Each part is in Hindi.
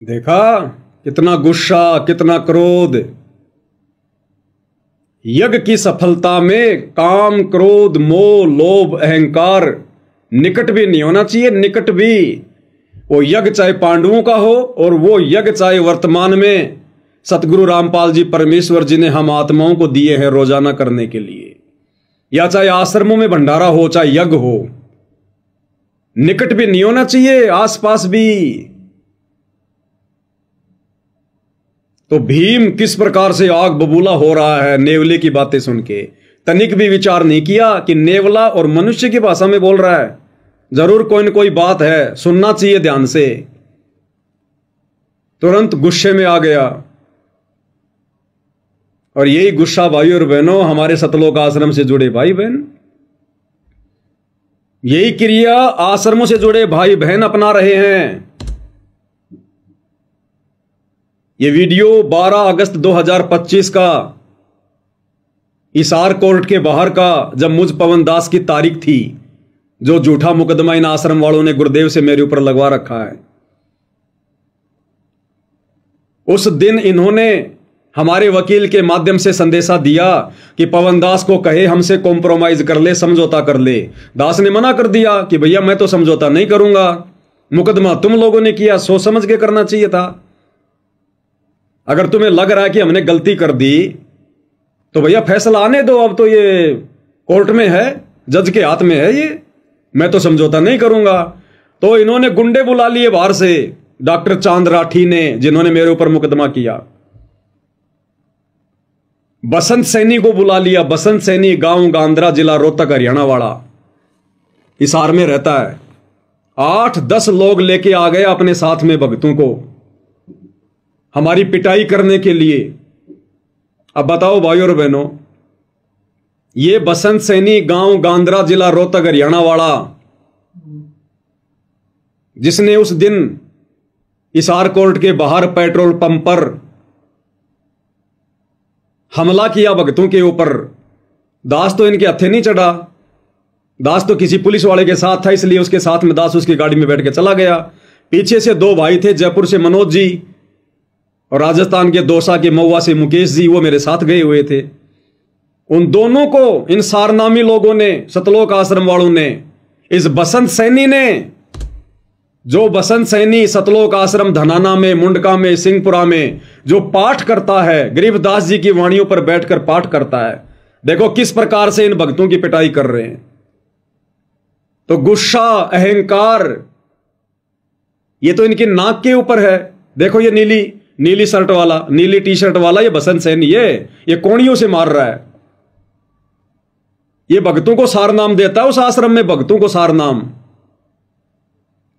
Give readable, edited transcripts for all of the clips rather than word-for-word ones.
देखा कितना गुस्सा, कितना क्रोध। यज्ञ की सफलता में काम, क्रोध, मोह, लोभ, अहंकार निकट भी नहीं होना चाहिए। निकट भी वो यज्ञ चाहे पांडवों का हो और वो यज्ञ चाहे वर्तमान में सतगुरु रामपाल जी परमेश्वर जी ने हम आत्माओं को दिए हैं रोजाना करने के लिए, या चाहे आश्रमों में भंडारा हो, चाहे यज्ञ हो, निकट भी नहीं होना चाहिए, आसपास भी। तो भीम किस प्रकार से आग बबूला हो रहा है नेवले की बातें सुन के। तनिक भी विचार नहीं किया कि नेवला और मनुष्य की भाषा में बोल रहा है, जरूर कोई न कोई बात है, सुनना चाहिए ध्यान से। तुरंत गुस्से में आ गया। और यही गुस्सा भाई और बहनों हमारे सतलोक आश्रम से जुड़े भाई बहन, यही क्रिया आश्रमों से जुड़े भाई बहन अपना रहे हैं। ये वीडियो 12 अगस्त 2025 का हिसार कोर्ट के बाहर का, जब मुझ पवन दास की तारीख थी, जो झूठा मुकदमा इन आश्रम वालों ने गुरुदेव से मेरे ऊपर लगवा रखा है। उस दिन इन्होंने हमारे वकील के माध्यम से संदेशा दिया कि पवन दास को कहे हमसे कॉम्प्रोमाइज कर ले, समझौता कर ले। दास ने मना कर दिया कि भैया मैं तो समझौता नहीं करूंगा, मुकदमा तुम लोगों ने किया, सोच समझ के करना चाहिए था। अगर तुम्हें लग रहा है कि हमने गलती कर दी तो भैया फैसला आने दो, अब तो ये कोर्ट में है, जज के हाथ में है ये, मैं तो समझौता नहीं करूंगा। तो इन्होंने गुंडे बुला लिए बाहर से, डॉक्टर चांद राठी ने, जिन्होंने मेरे ऊपर मुकदमा किया। बसंत सैनी को बुला लिया। बसंत सैनी गांव गांद्रा, जिला रोहतक, हरियाणा वाला, हिसार में रहता है। 8-10 लोग लेके आ गए अपने साथ में भक्तों को हमारी पिटाई करने के लिए। अब बताओ भाई और बहनों, ये बसंत सैनी गांव गांद्रा, जिला रोहतक, हरियाणा वाला, जिसने उस दिन हिसार कोर्ट के बाहर पेट्रोल पंप पर हमला किया भक्तों के ऊपर, दास तो इनके हत्थे नहीं चढ़ा। दास तो किसी पुलिस वाले के साथ था, इसलिए उसके साथ में दास उसकी गाड़ी में बैठ के चला गया। पीछे से 2 भाई थे, जयपुर से मनोज जी और राजस्थान के दौसा के महुआ से मुकेश जी, वो मेरे साथ गए हुए थे। उन दोनों को इन सारनामी लोगों ने, सतलोक आश्रम वालों ने, इस बसंत सैनी ने, जो बसंत सैनी सतलोक आश्रम धनाना में, मुंडका में, सिंहपुरा में जो पाठ करता है, गरीबदास जी की वाणियों पर बैठकर पाठ करता है, देखो किस प्रकार से इन भक्तों की पिटाई कर रहे हैं। तो गुस्सा, अहंकार, ये तो इनकी नाक के ऊपर है। देखो ये नीली शर्ट वाला, नीली टी शर्ट वाला, ये बसंत सैनी, ये कोड़ियों से मार रहा है। ये भक्तों को सार नाम देता है, उस आश्रम में भक्तों को सार नाम।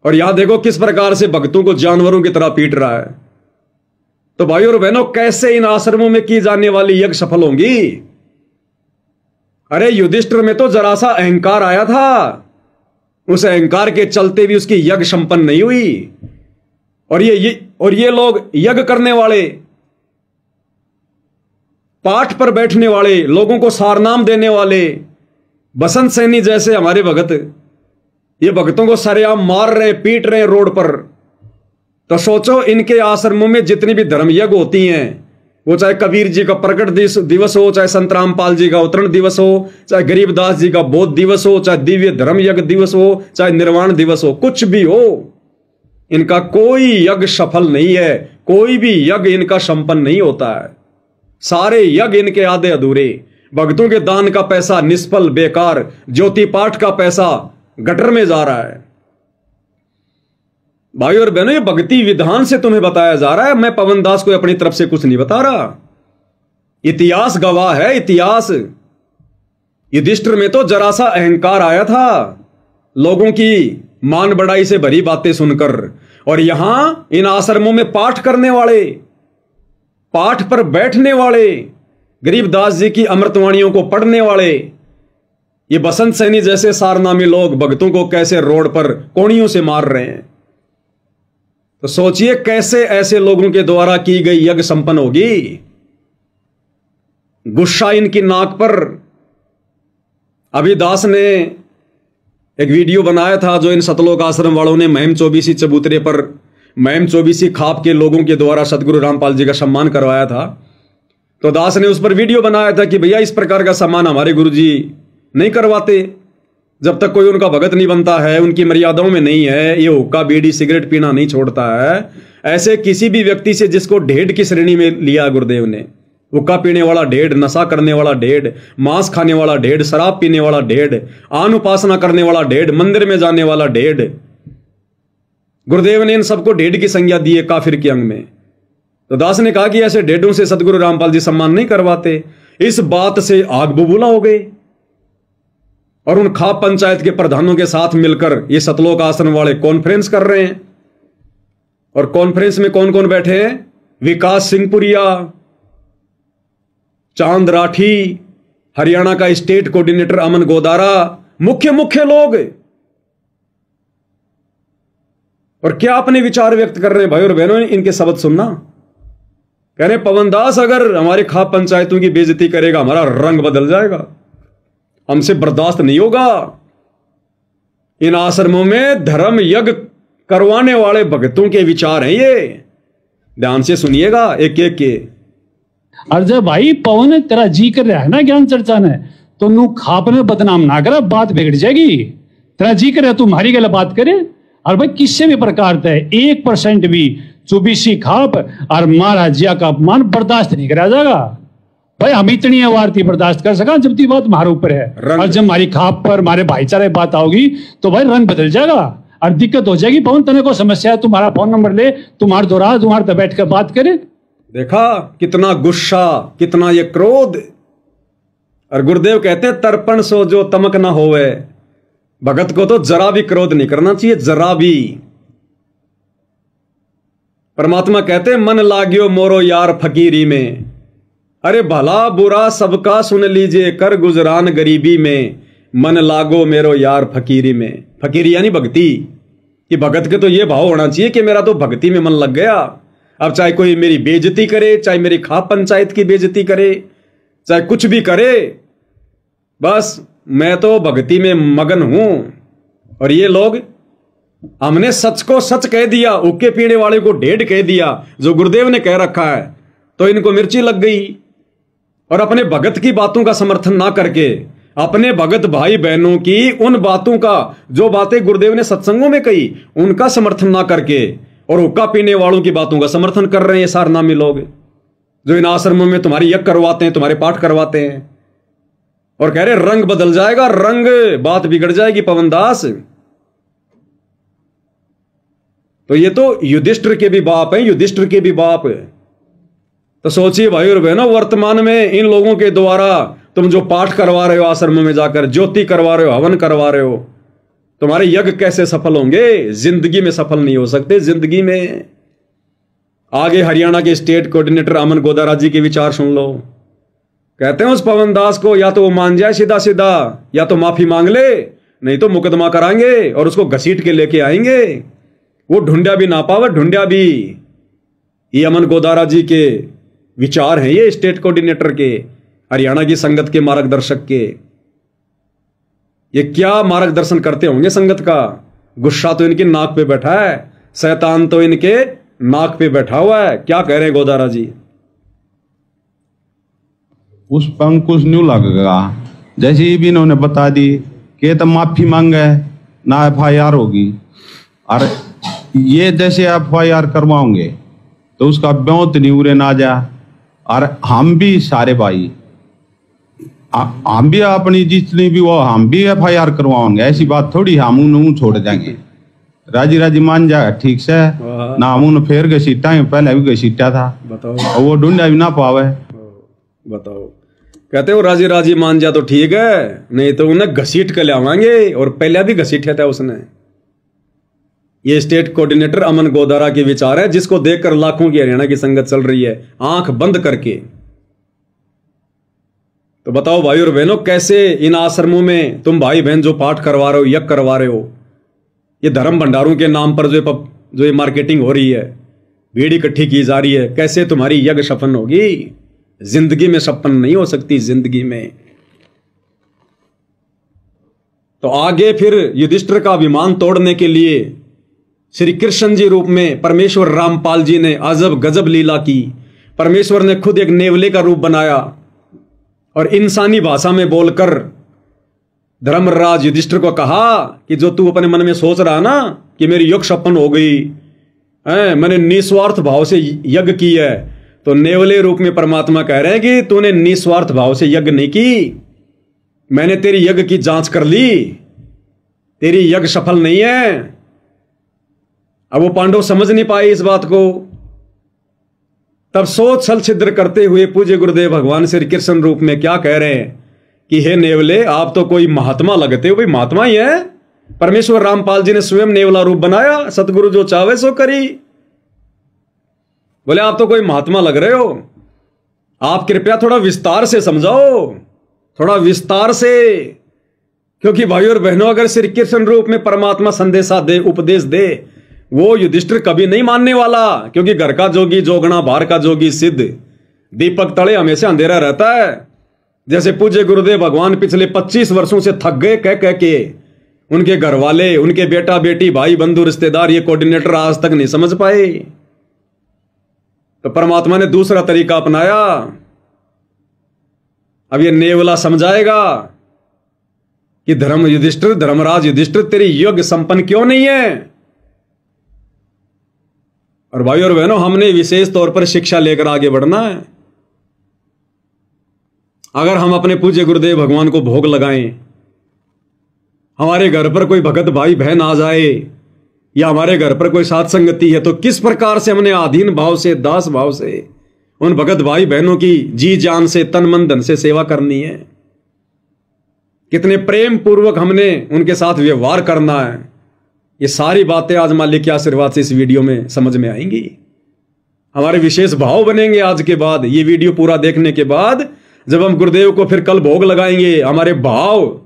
और यहां देखो किस प्रकार से भक्तों को जानवरों की तरह पीट रहा है। तो भाइयों और बहनों, कैसे इन आश्रमों में की जाने वाली यज्ञ सफल होंगी? अरे युधिष्ठिर में तो जरा सा अहंकार आया था, उस अहंकार के चलते भी उसकी यज्ञ संपन्न नहीं हुई। और ये लोग यज्ञ करने वाले, पाठ पर बैठने वाले, लोगों को सारनाम देने वाले बसंत सैनी जैसे हमारे भगत, ये भक्तों को सरेआम मार रहे, पीट रहे रोड पर। तो सोचो इनके आश्रमों में जितनी भी धर्म यज्ञ होती हैं, वो चाहे कबीर जी का प्रकट दिवस हो, चाहे संत रामपाल जी का अवतरण दिवस हो, चाहे गरीबदास जी का बोध दिवस हो, चाहे दिव्य धर्म यज्ञ दिवस हो, चाहे निर्वाण दिवस हो, कुछ भी हो, इनका कोई यज्ञ सफल नहीं है। कोई भी यज्ञ इनका संपन्न नहीं होता है। सारे यज्ञ इनके आधे अधूरे। भक्तों के दान का पैसा निष्फल, बेकार। ज्योति पाठ का पैसा गटर में जा रहा है। भाई और बहनों, ये भक्ति विधान से तुम्हें बताया जा रहा है। मैं पवन दास को अपनी तरफ से कुछ नहीं बता रहा, इतिहास गवाह है, इतिहास। युधिष्ठिर में तो जरा सा अहंकार आया था, लोगों की मान बढ़ाई से भरी बातें सुनकर। और यहां इन आश्रमों में पाठ करने वाले, पाठ पर बैठने वाले, गरीबदास जी की अमृतवाणियों को पढ़ने वाले, ये बसंत सैनी जैसे सारनामी लोग भक्तों को कैसे रोड पर कोड़ियों से मार रहे हैं। तो सोचिए कैसे ऐसे लोगों के द्वारा की गई यज्ञ संपन्न होगी। गुस्सा इनकी नाक पर। अभी दास ने एक वीडियो बनाया था जो इन सतलोक आश्रम वालों ने महिम 24 चबूतरे पर महम चौबीसी खाप के लोगों के द्वारा सतगुरु रामपाल जी का सम्मान करवाया था, तो दास ने उस पर वीडियो बनाया था कि भैया इस प्रकार का सम्मान हमारे गुरुजी नहीं करवाते, जब तक कोई उनका भगत नहीं बनता है, उनकी मर्यादाओं में नहीं है, ये हुक्का बीड़ी सिगरेट पीना नहीं छोड़ता है। ऐसे किसी भी व्यक्ति से जिसको ढेड की श्रेणी में लिया गुरुदेव ने, हुक्का पीने वाला ढेड, नशा करने वाला ढेड, मांस खाने वाला ढेड, शराब पीने वाला ढेड, आन उपासना करने वाला ढेड, मंदिर में जाने वाला ढेड, गुरुदेव ने इन सबको ढेड की संज्ञा दी है काफिर के अंग में। तो दास ने कहा कि ऐसे ढेडों से सतगुरु रामपाल जी सम्मान नहीं करवाते। इस बात से आग बबूला हो गए और उन खाप पंचायत के प्रधानों के साथ मिलकर ये सतलोक आश्रम वाले कॉन्फ्रेंस कर रहे हैं। और कॉन्फ्रेंस में कौन कौन बैठे हैं? विकास सिंहपुरिया, चांद राठी, हरियाणा का स्टेट कोऑर्डिनेटर अमन गोदारा, मुख्य लोग। और क्या अपने विचार व्यक्त कर रहे हैं भाई और बहनों, इनके शब्द सुनना। कह रहे पवन दास अगर हमारे खाप पंचायतों की बेइज्जती करेगा हमारा रंग बदल जाएगा, हमसे बर्दाश्त नहीं होगा। इन आश्रमों में धर्म यज्ञ करवाने वाले भक्तों के विचार हैं ये, ध्यान से सुनिएगा एक एक के। और जब भाई पवन तेरा जी कर रहा है ना ज्ञान चर्चा ने, तो नू खाप में बदनाम ना कर, बात बिगड़ जाएगी। तेरा जी कर रहा तू हमारी गल बात करे, और भाई किसी भी प्रकार से 1% भी चौबीसी खाप और महाराजिया का अपमान बर्दाश्त नहीं करा जाएगा। भाई हम इतनी आवारती बर्दाश्त कर सका जब ती बात हमारे ऊपर है, और जब हमारी खाप पर हमारे भाईचारे बात आओगी तो भाई रंग बदल जाएगा और दिक्कत हो जाएगी। पवन तने को समस्या है, तुम्हारा फोन नंबर ले, तुम्हारे दोरा तुम्हारे बैठ कर बात करे। देखा कितना गुस्सा, कितना ये क्रोध। और गुरुदेव कहते हैं तर्पण सो जो तमक ना होवे। भगत को तो जरा भी क्रोध नहीं करना चाहिए, जरा भी। परमात्मा कहते हैं मन लाग्यो मोरो यार फकीरी में। अरे भला बुरा सबका सुन लीजिए, कर गुजरान गरीबी में, मन लागो मेरो यार फकीरी में। फकीरी यानी भक्ति, कि भगत के तो ये भाव होना चाहिए कि मेरा तो भक्ति में मन लग गया। अब चाहे कोई मेरी बेइज्जती करे, चाहे मेरी खाप पंचायत की बेइज्जती करे, चाहे कुछ भी करे, बस मैं तो भक्ति में मगन हूं। और ये लोग, हमने सच को सच कह दिया, उक्के पीने वाले को ढेड कह दिया जो गुरुदेव ने कह रखा है, तो इनको मिर्ची लग गई। और अपने भगत की बातों का समर्थन ना करके, अपने भगत भाई बहनों की उन बातों का, जो बातें गुरुदेव ने सत्संगों में कही, उनका समर्थन ना करके, और हुक्का पीने वालों की बातों का समर्थन कर रहे हैं ये सारनामी लोग, जो इन आश्रमों में तुम्हारी यज्ञ करवाते हैं, तुम्हारे पाठ करवाते हैं, और कह रहे रंग बदल जाएगा, रंग, बात बिगड़ जाएगी पवन दास। तो ये तो युधिष्ठिर के भी बाप हैं, युधिष्ठिर के भी बाप। तो सोचिए भाई और बहनों, वर्तमान में इन लोगों के द्वारा तुम जो पाठ करवा रहे हो, आश्रमों में जाकर ज्योति करवा रहे हो, हवन करवा रहे हो, तुम्हारे यज्ञ कैसे सफल होंगे? जिंदगी में सफल नहीं हो सकते, जिंदगी में। आगे हरियाणा के स्टेट कोऑर्डिनेटर अमन गोदारा जी के विचार सुन लो। कहते हैं उस पवन दास को या तो वो मान जाए सीधा सीधा, या तो माफी मांग ले, नहीं तो मुकदमा कराएंगे और उसको घसीट के लेके आएंगे। वो ढूंढा भी ना पावे, ढूंढा भी। ये अमन गोदारा जी के विचार हैं, ये स्टेट कोऑर्डिनेटर के, हरियाणा की संगत के मार्गदर्शक के। ये क्या मार्गदर्शन करते होंगे संगत का? गुस्सा तो इनके नाक पे बैठा है, शैतान तो इनके नाक पे बैठा हुआ है। क्या कह रहे हैं गोदारा जी? उस पर अंकुश न्यू लगेगा, जैसे ही भी इन्होंने बता दी कि तो माफी मांगे ना FIR होगी, और ये जैसे FIR करवाओगे तो उसका ब्योत नहीं उरे ना जा। और हम भी सारे भाई, हम भी अपनी जितनी भी वो, हम भी FIR करवाओगे। ऐसी बात थोड़ी हम उन्हें छोड़ देंगे। राजी राजी मान जाएगा ठीक से ना, हम उन्हें फेर घसीटा, पहले भी घसीटा था, बताओ, वो ढूंढा भी ना पावे। बताओ, कहते हो राजी राजी मान जा तो ठीक है, नहीं तो उन्हें घसीट कर लावांगे, और पहले भी घसीटा था उसने। ये स्टेट कोऑर्डिनेटर अमन गोदारा के विचार है, जिसको देखकर लाखों की हरियाणा की संगत चल रही है आंख बंद करके। तो बताओ भाई और बहनों, कैसे इन आश्रमों में तुम भाई बहन जो पाठ करवा रहे हो, यज्ञ करवा रहे हो, ये धर्म भंडारों के नाम पर जो ये मार्केटिंग हो रही है, भीड़ इकट्ठी की जा रही है, कैसे तुम्हारी यज्ञ सफल होगी? जिंदगी में सफल नहीं हो सकती, जिंदगी में। तो आगे फिर युधिष्ठिर का अभिमान तोड़ने के लिए श्री कृष्ण जी रूप में परमेश्वर रामपाल जी ने अजब गजब लीला की। परमेश्वर ने खुद एक नेवले का रूप बनाया और इंसानी भाषा में बोलकर धर्मराज युधिष्ठिर को कहा कि जो तू अपने मन में सोच रहा ना कि मेरी योग सपन हो गई है, मैंने निस्वार्थ भाव से यज्ञ की है, तो नेवले रूप में परमात्मा कह रहे हैं कि तूने निस्वार्थ भाव से यज्ञ नहीं की। मैंने तेरी यज्ञ की जांच कर ली, तेरी यज्ञ सफल नहीं है। अब वो पांडव समझ नहीं पाए इस बात को। तब सोच छल छिद्र करते हुए पूज्य गुरुदेव भगवान श्री कृष्ण रूप में क्या कह रहे हैं कि हे नेवले, आप तो कोई महात्मा लगते हो। भाई महात्मा ही है। परमेश्वर रामपाल जी ने स्वयं नेवला रूप बनाया, सतगुरु जो चाहे सो करी। बोले आप तो कोई महात्मा लग रहे हो, आप कृपया थोड़ा विस्तार से समझाओ, थोड़ा विस्तार से। क्योंकि भाइयों और बहनों, अगर श्री कृष्ण रूप में परमात्मा संदेशा दे, उपदेश दे, वो युधिष्ठिर कभी नहीं मानने वाला। क्योंकि घर का जोगी जोगना, बाहर का जोगी सिद्ध, दीपक तले हमेशा अंधेरा रहता है। जैसे पूज्य गुरुदेव भगवान पिछले 25 वर्षों से थक गए कह कह के, उनके घर वाले, उनके बेटा बेटी, भाई बंधु रिश्तेदार, ये कोऑर्डिनेटर आज तक नहीं समझ पाए। तो परमात्मा ने दूसरा तरीका अपनाया। अब ये नेवला समझाएगा कि धर्मराज युधिष्ठिर तेरी यज्ञ संपन्न क्यों नहीं है। और भाई और बहनों, हमने विशेष तौर पर शिक्षा लेकर आगे बढ़ना है। अगर हम अपने पूज्य गुरुदेव भगवान को भोग लगाएं, हमारे घर पर कोई भगत भाई बहन आ जाए या हमारे घर पर कोई साथ संगति है, तो किस प्रकार से हमने आधीन भाव से, दास भाव से उन भगत भाई बहनों की जी जान से, तन मन धन से सेवा करनी है। कितने प्रेम पूर्वक हमने उनके साथ व्यवहार करना है। ये सारी बातें आज मालिक के आशीर्वाद से इस वीडियो में समझ में आएंगी। हमारे विशेष भाव बनेंगे आज के बाद। ये वीडियो पूरा देखने के बाद जब हम गुरुदेव को फिर कल भोग लगाएंगे, हमारे भाव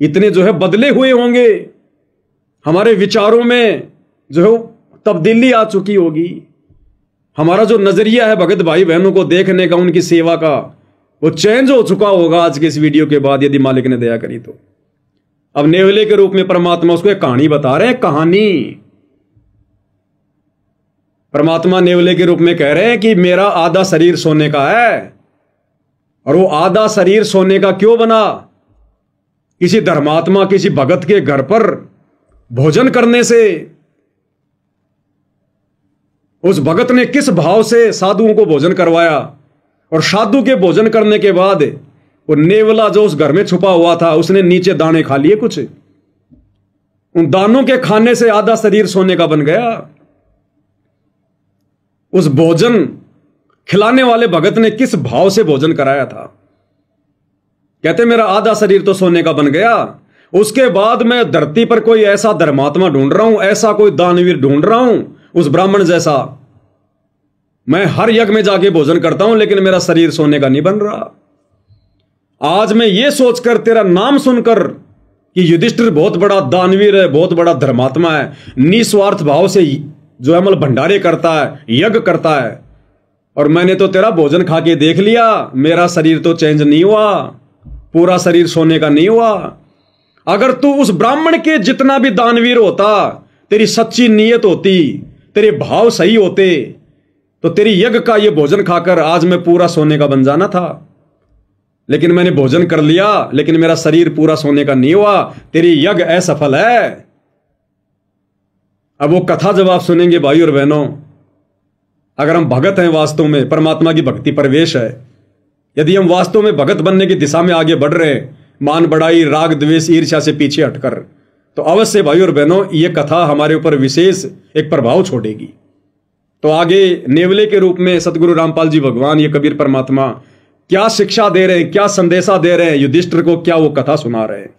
इतने जो है बदले हुए होंगे, हमारे विचारों में जो है तब्दीली आ चुकी होगी। हमारा जो नजरिया है भगत भाई बहनों को देखने का, उनकी सेवा का, वो चेंज हो चुका होगा आज के इस वीडियो के बाद, यदि मालिक ने दया करी तो। अब नेवले के रूप में परमात्मा उसको एक कहानी बता रहे हैं। कहानी परमात्मा नेवले के रूप में कह रहे हैं कि मेरा आधा शरीर सोने का है। और वो आधा शरीर सोने का क्यों बना? किसी धर्मात्मा, किसी भगत के घर पर भोजन करने से उस भगत ने किस भाव से साधुओं को भोजन करवाया, और साधु के भोजन करने के बाद वो नेवला जो उस घर में छुपा हुआ था, उसने नीचे दाने खा लिए कुछ। उन दानों के खाने से आधा शरीर सोने का बन गया। उस भोजन खिलाने वाले भगत ने किस भाव से भोजन कराया था। कहते मेरा आधा शरीर तो सोने का बन गया। उसके बाद मैं धरती पर कोई ऐसा धर्मात्मा ढूंढ रहा हूं, ऐसा कोई दानवीर ढूंढ रहा हूं, उस ब्राह्मण जैसा। मैं हर यज्ञ में जाके भोजन करता हूं, लेकिन मेरा शरीर सोने का नहीं बन रहा। आज मैं ये सोचकर तेरा नाम सुनकर कि युधिष्ठिर बहुत बड़ा दानवीर है, बहुत बड़ा धर्मात्मा है, निस्वार्थ भाव से जो अमल भंडारे करता है, यज्ञ करता है, और मैंने तो तेरा भोजन खा के देख लिया, मेरा शरीर तो चेंज नहीं हुआ, पूरा शरीर सोने का नहीं हुआ। अगर तू उस ब्राह्मण के जितना भी दानवीर होता, तेरी सच्ची नीयत होती, तेरे भाव सही होते, तो तेरी यज्ञ का ये भोजन खाकर आज मैं पूरा सोने का बन जाना था। लेकिन मैंने भोजन कर लिया, लेकिन मेरा शरीर पूरा सोने का नहीं हुआ। तेरी यज्ञ असफल है। अब वो कथा जब आप सुनेंगे भाई और बहनों, अगर हम भगत हैं, वास्तव में परमात्मा की भक्ति प्रवेश है, यदि हम वास्तव में भगत बनने की दिशा में आगे बढ़ रहे हैं, मान बढ़ाई, राग द्वेष, ईर्ष्या से पीछे हटकर, तो अवश्य भाई और बहनों ये कथा हमारे ऊपर विशेष एक प्रभाव छोड़ेगी। तो आगे नेवले के रूप में सतगुरु रामपाल जी भगवान, ये कबीर परमात्मा क्या शिक्षा दे रहे हैं, क्या संदेशा दे रहे हैं, युधिष्ठिर को क्या वो कथा सुना रहे हैं।